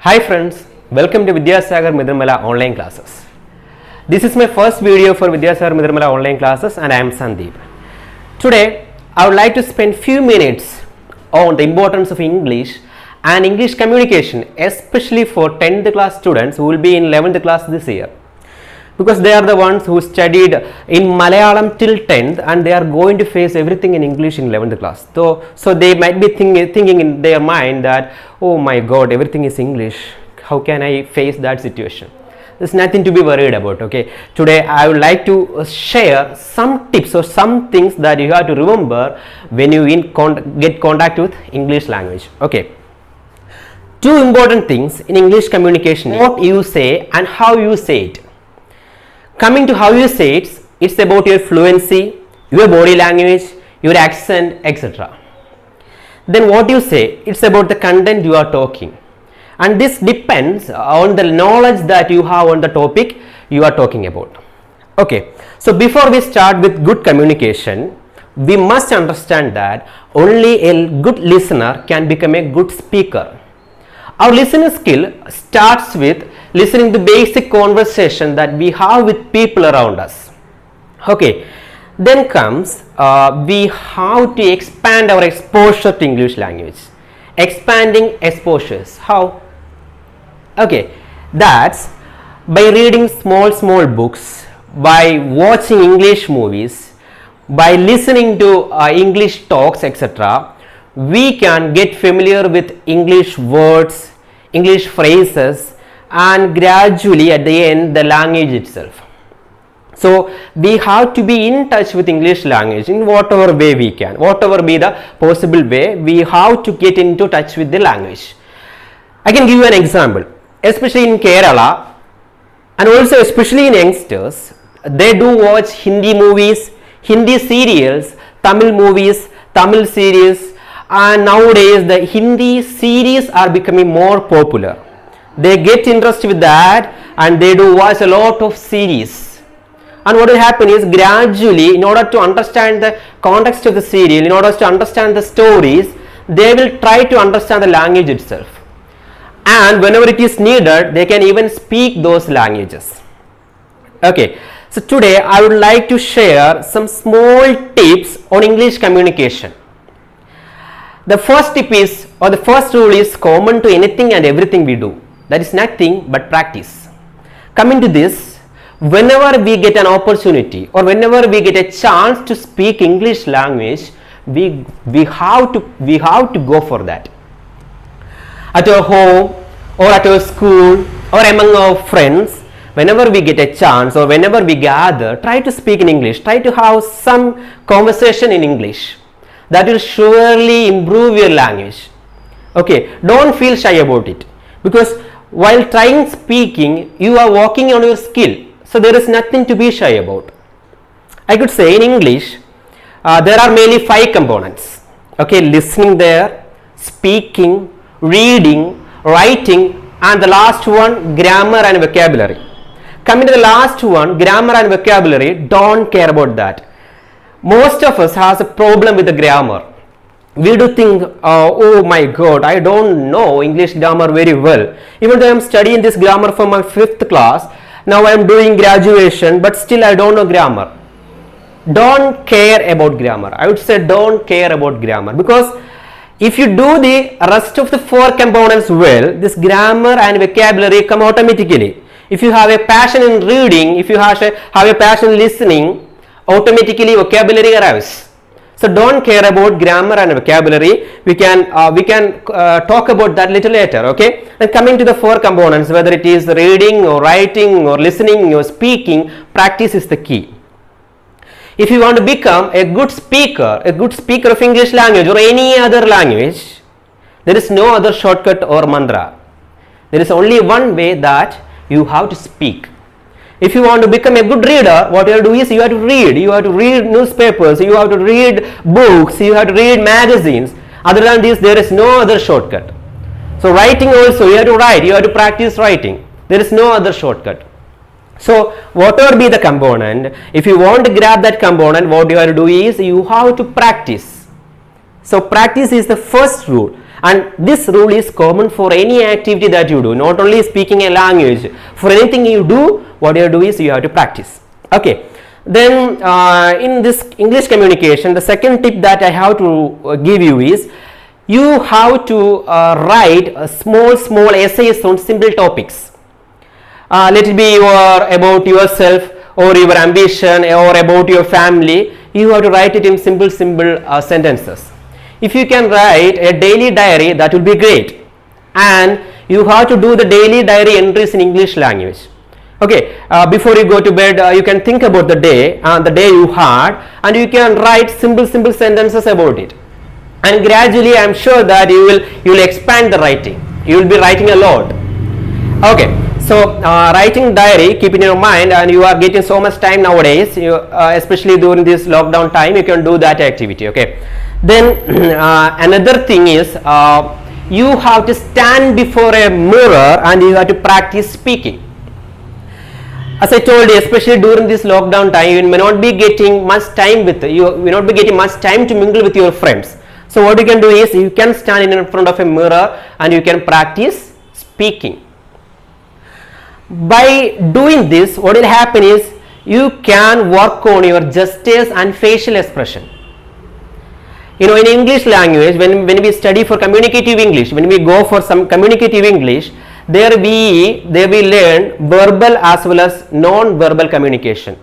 Hi friends, welcome to Vidyasagar Midramala online classes. This is my first video for Vidyasagar Midramala online classes and I am Sandeep. Today I would like to spend few minutes on the importance of English and English communication, especially for 10th class students who will be in 11th class this year. Because they are the ones who studied in Malayalam till 10th and they are going to face everything in English in 11th class. So they might be thinking in their mind that, oh my god, everything is English. How can I face that situation? There's nothing to be worried about. Okay. Today I would like to share some tips or some things that you have to remember when you get contact with English language. Okay. Two important things in English communication: what you say and how you say it. Coming to how you say it, it's about your fluency, your body language, your accent, etc. Then what you say, it's about the content you are talking. And this depends on the knowledge that you have on the topic you are talking about. Okay, so before we start with good communication, we must understand that only a good listener can become a good speaker. Our listening skill starts with listening to basic conversation that we have with people around us. Okay, then comes we have to expand our exposure to English language. Expanding exposures. How? Okay, that's by reading small books, by watching English movies, by listening to English talks, etc. We can get familiar with English words, English phrases, and gradually at the end the language itself. So we have to be in touch with English language in whatever way we can, whatever be the possible way, we have to get into touch with the language. I can give you an example, especially in Kerala and also especially in youngsters, they do watch Hindi movies, Hindi serials, Tamil movies, Tamil series, and nowadays the Hindi series are becoming more popular. They get interested with that and they do watch a lot of series. And what will happen is gradually, in order to understand the context of the serial, in order to understand the stories, they will try to understand the language itself. And whenever it is needed, they can even speak those languages. Okay, so today I would like to share some small tips on English communication. The first tip is, or the first rule is common to anything and everything we do. That is nothing but practice. Coming to this, whenever we get an opportunity or whenever we get a chance to speak English language, we have to go for that. At our home or at our school or among our friends, whenever we get a chance or whenever we gather, try to speak in English, try to have some conversation in English. That will surely improve your language. Okay, don't feel shy about it, because while trying speaking, you are working on your skill, so there is nothing to be shy about. I could say in English, there are mainly 5 components. Okay, listening there, speaking, reading, writing, and the last one, grammar and vocabulary. Coming to the last one, grammar and vocabulary, don't care about that. Most of us has a problem with the grammar. We do think, oh my god, I don't know English grammar very well. Even though I am studying this grammar for my 5th class, now I am doing graduation, but still I don't know grammar. Don't care about grammar. I would say don't care about grammar, because if you do the rest of the 4 components well, this grammar and vocabulary come automatically. If you have a passion in reading, if you have a passion in listening, automatically vocabulary arrives. So don't care about grammar and vocabulary. We can talk about that little later. Okay. And coming to the 4 components, whether it is reading or writing or listening or speaking, practice is the key. If you want to become a good speaker of English language or any other language, there is no other shortcut or mantra. There is only one way, that you have to speak. If you want to become a good reader, what you have to do is you have to read newspapers, you have to read books, you have to read magazines. Other than this, there is no other shortcut. So writing also, you have to write, you have to practice writing. There is no other shortcut. So whatever be the component, if you want to grab that component, what you have to do is you have to practice. So practice is the first rule. and this rule is common for any activity that you do, not only speaking a language. For anything you do, what you do is you have to practice. Okay, then in this English communication, the second tip that I have to give you is you have to write small essays on simple topics. Let it be about yourself or your ambition or about your family. You have to write it in simple sentences. If you can write a daily diary, that will be great, and you have to do the daily diary entries in English language. Okay, before you go to bed, you can think about the day you had, and you can write simple sentences about it, and gradually I am sure that you will expand the writing. You will be writing a lot. Okay, so writing diary, keep it in your mind, and you are getting so much time nowadays, especially during this lockdown time, you can do that activity. Okay, then another thing is you have to stand before a mirror and you have to practice speaking. As I told you, especially during this lockdown time, you may not be getting much time to mingle with your friends. So what you can do is you can stand in front of a mirror and you can practice speaking. By doing this, what will happen is you can work on your gestures and facial expression. In English language, when we study for communicative English, when we go for some communicative English, there we learn verbal as well as non-verbal communication,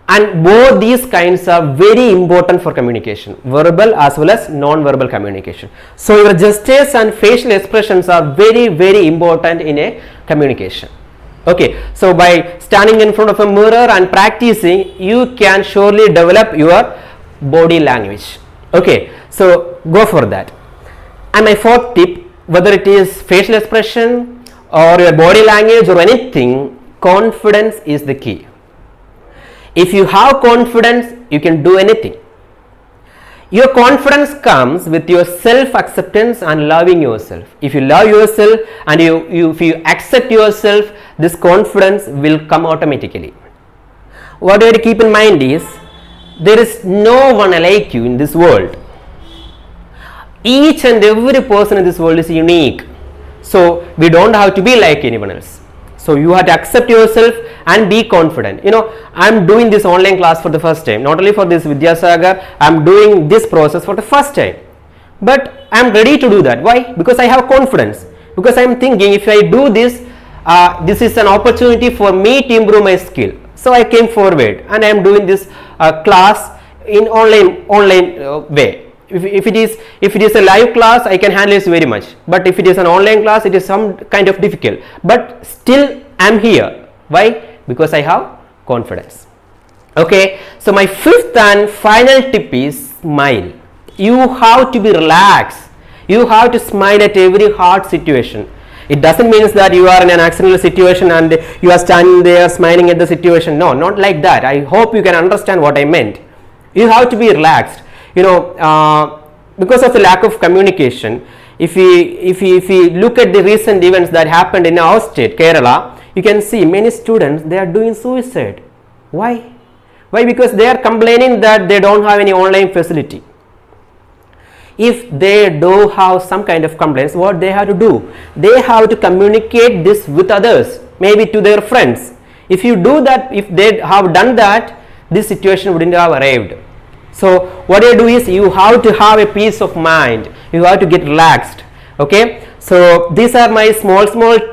and both these kinds are very important for communication, verbal as well as non-verbal communication. So your gestures and facial expressions are very important in a communication. Okay, so by standing in front of a mirror and practicing, you can surely develop your body language. Okay, so go for that. And my fourth tip, whether it is facial expression or your body language or anything, confidence is the key. If you have confidence, you can do anything. Your confidence comes with your self-acceptance and loving yourself. If you love yourself and if you accept yourself, this confidence will come automatically. What you have to keep in mind is, there is no one like you in this world. Each and every person in this world is unique. So we don't have to be like anyone else. So you have to accept yourself and be confident. I am doing this online class for the first time. Not only for this Vidyasagar, I am doing this process for the first time. But I am ready to do that. Why? Because I have confidence. Because I am thinking, if I do this, this is an opportunity for me to improve my skill. So I came forward and I am doing this class in online way. If it is a live class, I can handle this very much. But if it is an online class, it is some kind of difficult. But still I am here. Why? Because I have confidence. Okay. So my fifth and final tip is smile. You have to be relaxed. You have to smile at every hard situation. It doesn't mean that you are in an accidental situation and you are standing there smiling at the situation. No, not like that. I hope you can understand what I meant. You have to be relaxed. Because of the lack of communication, if we look at the recent events that happened in our state, Kerala, you can see many students, they are doing suicide. Why? Why? Because they are complaining that they don't have any online facility. If they do have some kind of complaints, what they have to do? They have to communicate this with others, maybe to their friends. If you do that, if they have done that, this situation wouldn't have arrived. So what you do is you have to have a peace of mind. You have to get relaxed. Okay. So these are my small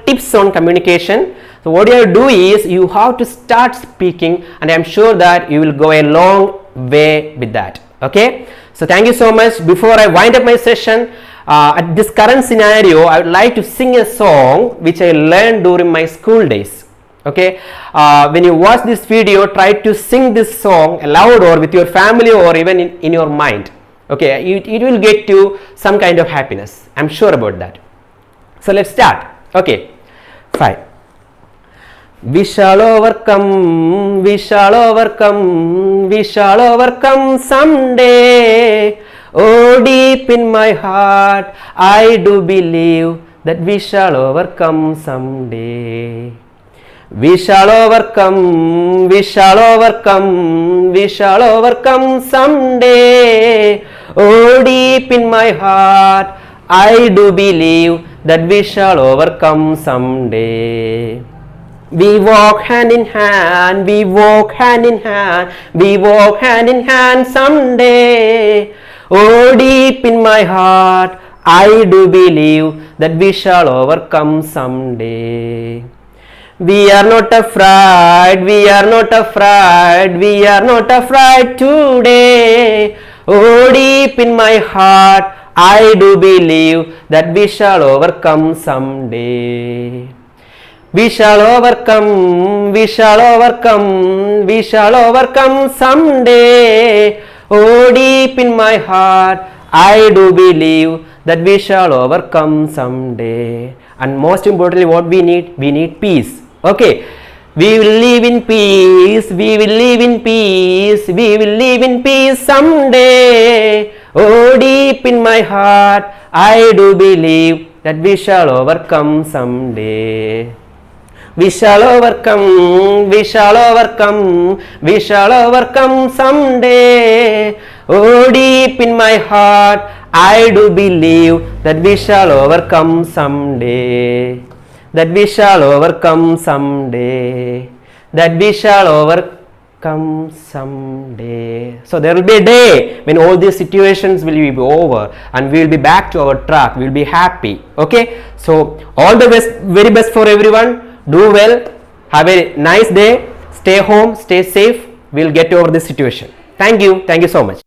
tips on communication. So what you have to do is you have to start speaking, and I am sure that you will go a long way with that. Okay. So thank you so much. Before I wind up my session, at this current scenario, I would like to sing a song which I learned during my school days. Okay, when you watch this video, try to sing this song aloud or with your family or even in your mind. Okay, it will get you some kind of happiness. I'm sure about that. So let's start. Okay, fine. We shall overcome, we shall overcome, we shall overcome someday. Oh, deep in my heart, I do believe that we shall overcome someday. We shall overcome, we shall overcome, we shall overcome someday. Oh, deep in my heart, I do believe that we shall overcome someday. We walk hand in hand, we walk hand in hand, we walk hand in hand someday. Oh, deep in my heart, I do believe that we shall overcome someday. We are not afraid, we are not afraid, we are not afraid today. Oh, deep in my heart, I do believe that we shall overcome someday. We shall overcome, we shall overcome, we shall overcome someday. Oh, deep in my heart, I do believe that we shall overcome someday. And most importantly, what we need peace. Okay, we will live in peace, we will live in peace, we will live in peace someday. Oh, deep in my heart, I do believe that we shall overcome someday. We shall overcome, we shall overcome, we shall overcome someday. Oh, deep in my heart, I do believe that we shall overcome someday. That we shall overcome someday. That we shall overcome someday. So there will be a day when all these situations will be over and we will be back to our track. We will be happy. Okay. So all the best, very best for everyone. Do well. Have a nice day. Stay home. Stay safe. We will get over this situation. Thank you. Thank you so much.